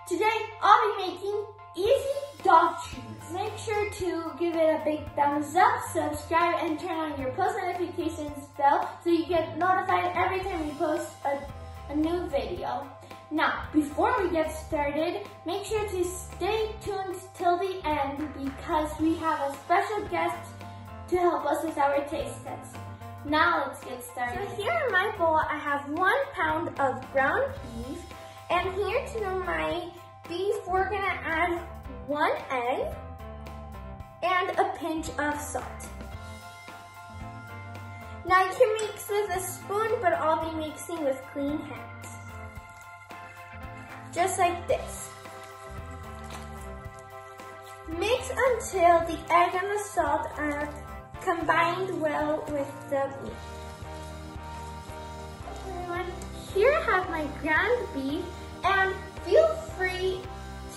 Today I'll be making easy dog treats. Make sure to give it a big thumbs up, subscribe, and turn on your post notifications bell so you get notified every time we post a new video. Now, before we get started, make sure to stay tuned till the end because we have a special guest to help us with our taste test. Now let's get started. So here in my bowl, I have 1 pound of ground beef, and here to my beef, we're gonna add 1 egg and a pinch of salt. Now you can mix with a spoon, but I'll be mixing with clean hands. Just like this. Mix until the egg and the salt are combined well with the meat. Everyone, here I have my ground beef, and feel free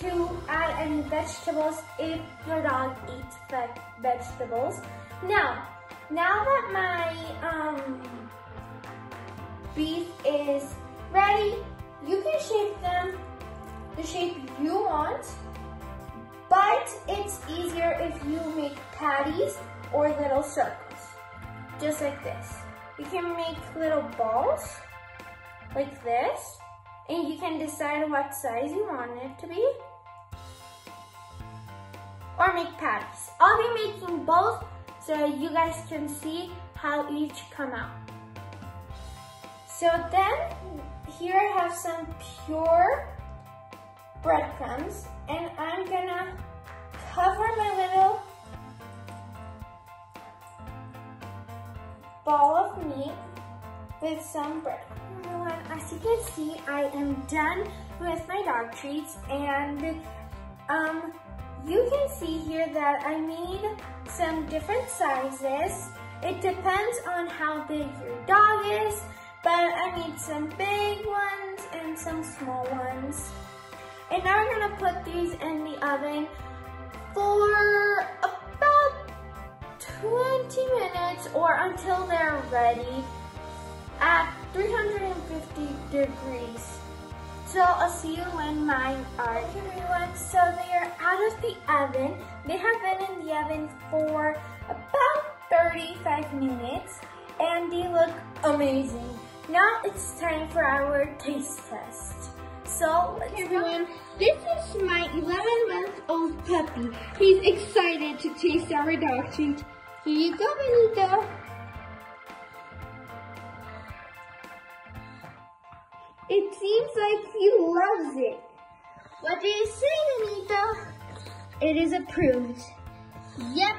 to add any vegetables if your dog eats vegetables. Now that my beef is ready, you can shape them the shape you want, but it's easier if you make patties or little circles, just like this. You can make little balls like this, and you can decide what size you want it to be, or make patties. I'll be making both so you guys can see how each come out. So then, here I have some pure breadcrumbs, and I'm gonna cover my little ball of meat with some bread. Everyone, as you can see, I am done with my dog treats, and you can see here that I made some different sizes. It depends on how big your dog is, but I made some big ones and some small ones. And now we're gonna put these in the oven for about 20 minutes or until they're ready at 350 degrees. So I'll see you when mine are. Okay, everyone, so they are out of the oven. They have been in the oven for about 35 minutes, and they look amazing. Now it's time for our taste test. So let's go. Everyone, this is my 11-month-old puppy. He's excited to taste our dog treat. Here you go, Benito. It seems like he loves it. What do you say, Benito? It is approved. Yep.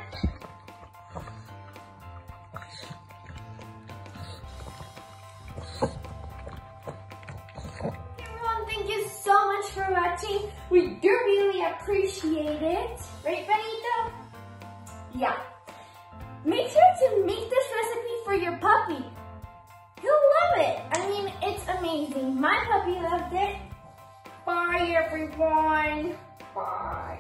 Thank you so much for watching. We do really appreciate it. Right, Benito? Yeah. Make sure to make this recipe for your puppy. He'll love it. I mean, it's amazing. My puppy loved it. Bye, everyone. Bye.